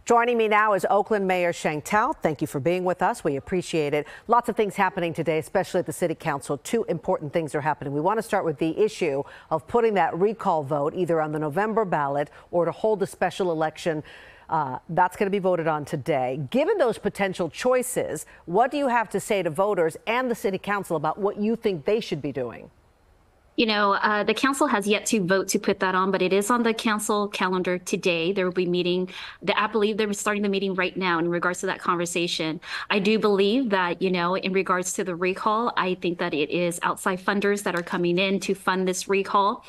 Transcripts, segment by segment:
Joining me now is Oakland Mayor Sheng Thao. Thank you for being with us. We appreciate it. Lots of things happening today, especially at the City Council. Two important things are happening. We want to start with the issue of putting that recall vote either on the November ballot or to hold a special election. That's going to be voted on today. Given those potential choices, what do you have to say to voters and the City Council about what you think they should be doing? You know, the council has yet to vote to put that on, but it is on the council calendar today. There will be meeting. I believe they're starting the meeting right now in regards to that conversation. I do believe that, you know, in regards to the recall, I think that it is outside funders that are coming in to fund this recall.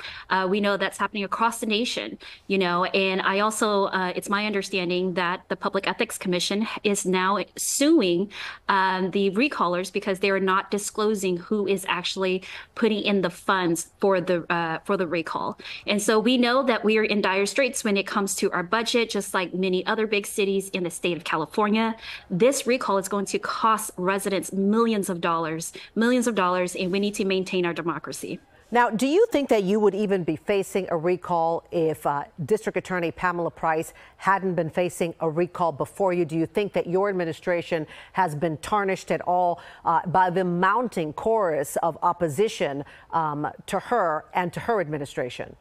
We know that's happening across the nation, you know, and I also, it's my understanding that the Public Ethics Commission is now suing the recallers because they are not disclosing who is actually putting in the funds for the recall. And so we know that we are in dire straits when it comes to our budget, just like many other big cities in the state of California. This recall is going to cost residents millions of dollars, and we need to maintain our democracy. Now, do you think that you would even be facing a recall if District Attorney Pamela Price hadn't been facing a recall before you? Do you think that your administration has been tarnished at all by the mounting chorus of opposition to her and to her administration?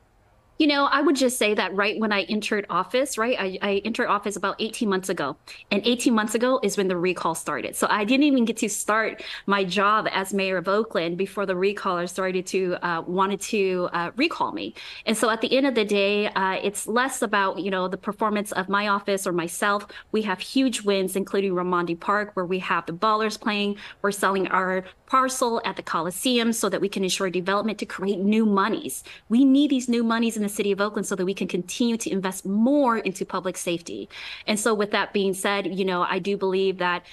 You know, I would just say that right when I entered office, right, I entered office about 18 months ago. And 18 months ago is when the recall started. So I didn't even get to start my job as mayor of Oakland before the recaller started to wanted to recall me. And so at the end of the day, it's less about, you know, the performance of my office or myself. We have huge wins, including Ramondi Park, where we have the ballers playing. We're selling our parcel at the Coliseum so that we can ensure development to create new monies. We need these new monies in the city of Oakland so that we can continue to invest more into public safety. And so with that being said, you know, I do believe that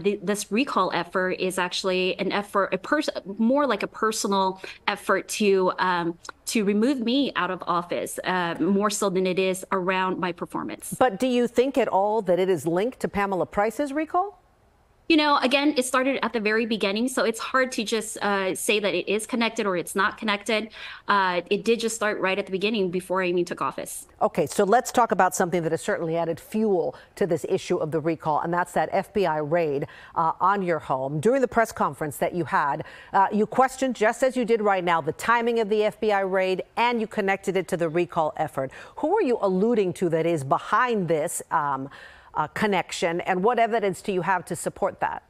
this recall effort is actually an effort, more like a personal effort to remove me out of office, more so than it is around my performance. But do you think at all that it is linked to Pamela Price's recall? You know, again, it started at the very beginning, so it's hard to just say that it is connected or it's not connected. It did just start right at the beginning before I even took office. Okay, so let's talk about something that has certainly added fuel to this issue of the recall, and that's that FBI raid on your home. During the press conference that you had, you questioned, just as you did right now, the timing of the FBI raid, and you connected it to the recall effort. Who are you alluding to that is behind this connection, and what evidence do you have to support that?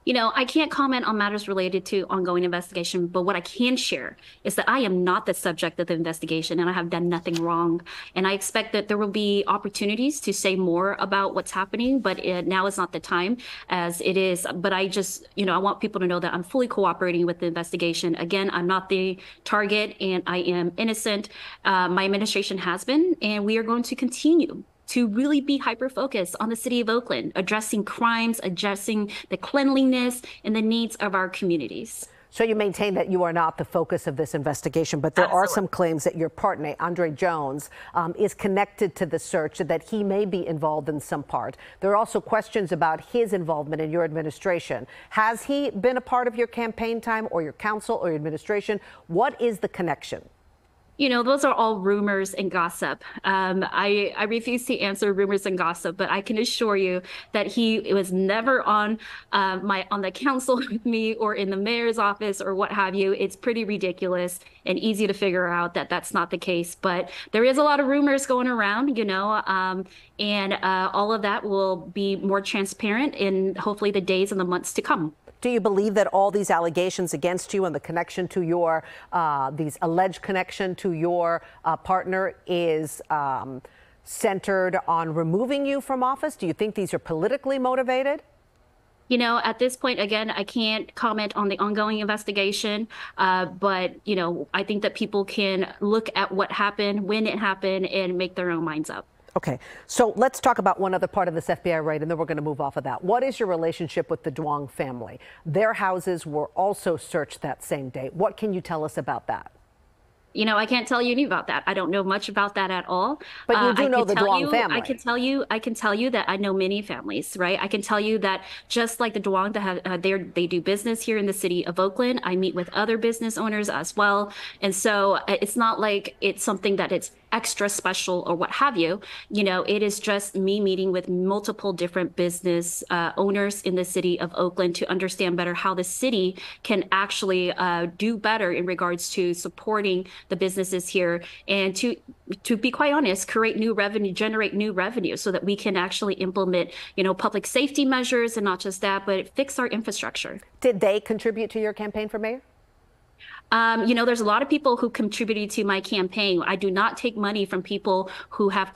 You know, I can't comment on matters related to ongoing investigation, but what I can share is that I am not the subject of the investigation and I have done nothing wrong. And I expect that there will be opportunities to say more about what's happening, but now is not the time as it is. But I just, you know, I want people to know that I'm fully cooperating with the investigation. Again, I'm not the target and I am innocent. My administration has been, and we are going to continue to really be hyper-focused on the city of Oakland, addressing crimes, addressing the cleanliness and the needs of our communities. So you maintain that you are not the focus of this investigation, but there are some claims that your partner, Andre Jones, is connected to the search, that he may be involved in some part. There are also questions about his involvement in your administration. Has he been a part of your campaign time or your council or your administration? What is the connection? You know, those are all rumors and gossip. I refuse to answer rumors and gossip, but I can assure you that he was never on the council with me or in the mayor's office or what have you. It's pretty ridiculous and easy to figure out that that's not the case. But there is a lot of rumors going around, you know, and all of that will be more transparent in hopefully the days and the months to come. Do you believe that all these allegations against you and the connection to your, these alleged connection to your partner is centered on removing you from office? Do you think these are politically motivated? You know, at this point, again, I can't comment on the ongoing investigation, but, you know, I think that people can look at what happened, when it happened, and make their own minds up. Okay, so let's talk about one other part of this FBI raid, and then we're going to move off of that. What is your relationship with the Duong family? Their houses were also searched that same day. What can you tell us about that? You know, I can't tell you any about that. I don't know much about that at all. But you do know the Duong family. I can tell you that I know many families, right? I can tell you that just like the Duong that have, they do business here in the city of Oakland. I meet with other business owners as well. And so it's not like it's something that it's extra special or what have you. It is just me meeting with multiple different business owners in the city of Oakland to understand better how the city can actually do better in regards to supporting the businesses here, and to be quite honest, create new revenue, generate new revenue so that we can actually implement, public safety measures, and not just that, but fix our infrastructure. Did they contribute to your campaign for mayor? There's a lot of people who contributed to my campaign. I do not take money from people who have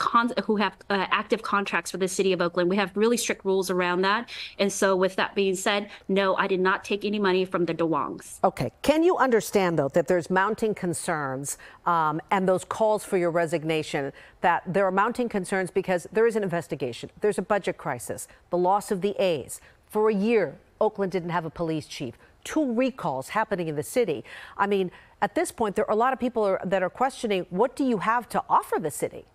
active contracts for the city of Oakland. We have really strict rules around that. And so with that being said, no, I did not take any money from the DeWongs. Okay. Can you understand, though, that there's mounting concerns and those calls for your resignation, that there are mounting concerns because there is an investigation, there's a budget crisis, the loss of the A's. For a year, Oakland didn't have a police chief. 2 recalls happening in the city. I mean, at this point, there are a lot of people that are questioning, what do you have to offer the city?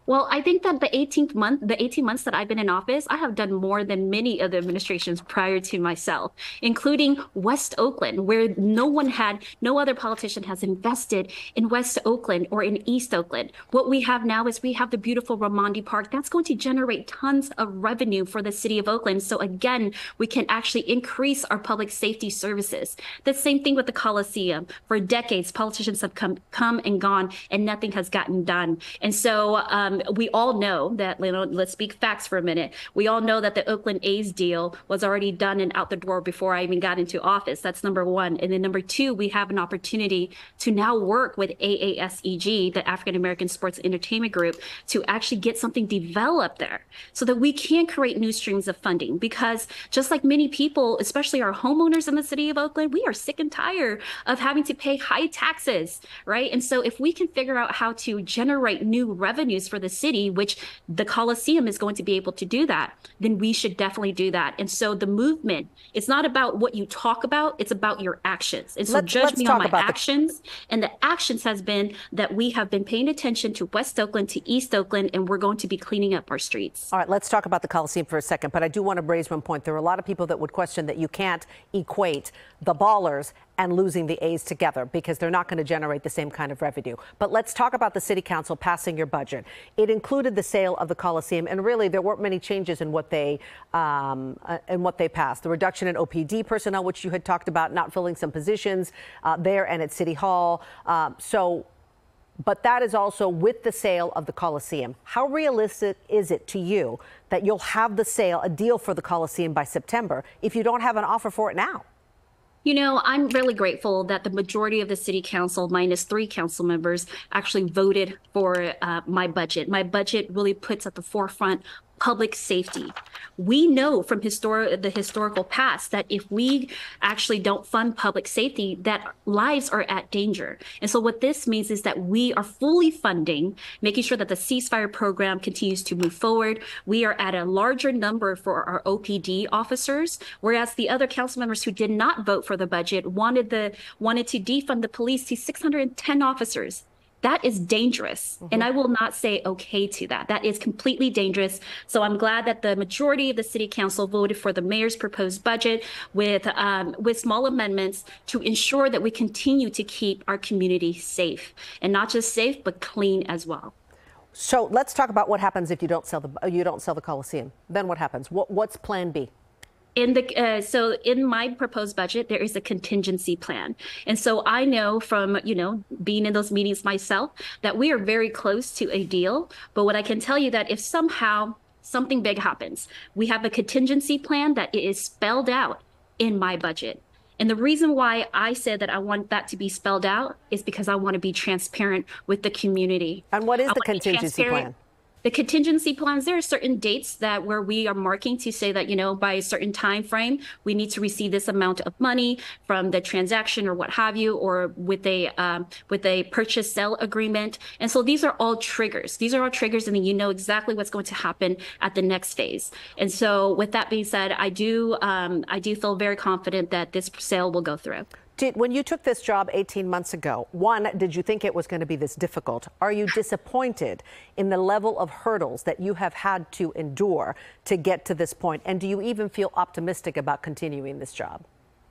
Well, I think that the 18 months that I've been in office, I have done more than many of the administrations prior to myself, including West Oakland, where no other politician has invested in West Oakland or in East Oakland. What we have now is we have the beautiful Raimondi Park. That's going to generate tons of revenue for the city of Oakland. So again, we can actually increase our public safety services. The same thing with the Coliseum. For decades, politicians have come and gone, and nothing has gotten done. And so we all know that, let's speak facts for a minute. We all know that the Oakland A's deal was already done and out the door before I even got into office. That's number one. And then number two, we have an opportunity to now work with AASEG, the African American Sports Entertainment Group, to actually get something developed there so that we can create new streams of funding. Because just like many people, especially our homeowners in the city of Oakland, we are sick and tired of having to pay high taxes, right? And so if we can figure out how to generate new revenues for the city, which the Coliseum is going to be able to do that, then we should definitely do that. And so the movement, it's not about what you talk about, it's about your actions. And so judge me on my actions. And the actions has been that we have been paying attention to West Oakland, to East Oakland, and we're going to be cleaning up our streets. All right, let's talk about the Coliseum for a second, but I do want to raise one point. There are a lot of people that would question that you can't equate the ballers and losing the A's together because they're not going to generate the same kind of revenue. But let's talk about the city council passing your budget. It included the sale of the Coliseum, and really there weren't many changes in what they passed. The reduction in OPD personnel, which you had talked about, not filling some positions there and at City Hall. But that is also with the sale of the Coliseum. How realistic is it to you that you'll have the sale, a deal for the Coliseum by September, if you don't have an offer for it now? I'm really grateful that the majority of the city council, minus 3 council members, actually voted for my budget. My budget really puts at the forefront public safety. We know from the historical past that if we actually don't fund public safety, that lives are at danger. And so what this means is that we are fully funding, making sure that the ceasefire program continues to move forward. We are at a larger number for our OPD officers, whereas the other council members who did not vote for the budget wanted to defund the police to 610 officers. That is dangerous. And I will not say okay to that. That is completely dangerous. So I'm glad that the majority of the city council voted for the mayor's proposed budget with small amendments to ensure that we continue to keep our community safe, and not just safe, but clean as well. So let's talk about what happens if you don't sell the Coliseum. Then what happens? What's plan B? So in my proposed budget, there is a contingency plan. And so I know from, being in those meetings myself that we are very close to a deal. But what I can tell you that if somehow something big happens, we have a contingency plan that is spelled out in my budget. And the reason why I said that I want that to be spelled out is because I want to be transparent with the community. And what is the contingency plan? The contingency plans, there are certain dates where we are marking to say that, by a certain time frame, we need to receive this amount of money from the transaction or what have you, or with a purchase sale agreement. And so these are all triggers. These are all triggers, and then you know exactly what's going to happen at the next phase. And so with that being said, I do feel very confident that this sale will go through. When you took this job 18 months ago, one, did you think it was going to be this difficult? Are you disappointed in the level of hurdles that you have had to endure to get to this point? And do you even feel optimistic about continuing this job?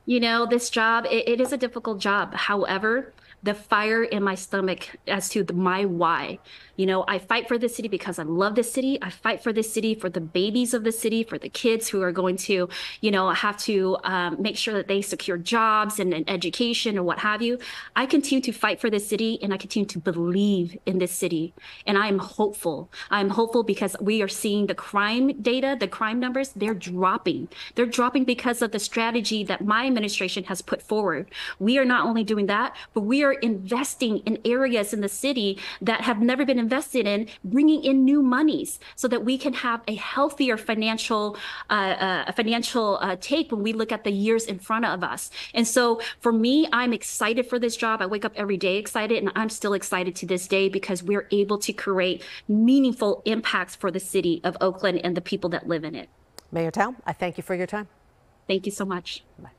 This job, it is a difficult job. However, the fire in my stomach as to my why. You know, I fight for this city because I love this city. I fight for this city for the babies of the city, for the kids who are going to, you know, have to make sure that they secure jobs and education or what have you. I continue to fight for this city, and I continue to believe in this city. And I am hopeful. I'm hopeful because we are seeing the crime data, the crime numbers, they're dropping. They're dropping because of the strategy that my administration has put forward. We are not only doing that, but we are investing in areas in the city that have never been invested in, bringing in new monies so that we can have a healthier financial take when we look at the years in front of us. And so for me, I'm excited for this job. I wake up every day excited, and I'm still excited to this day because we're able to create meaningful impacts for the city of Oakland and the people that live in it. Mayor Thao, I thank you for your time. Thank you so much. Bye.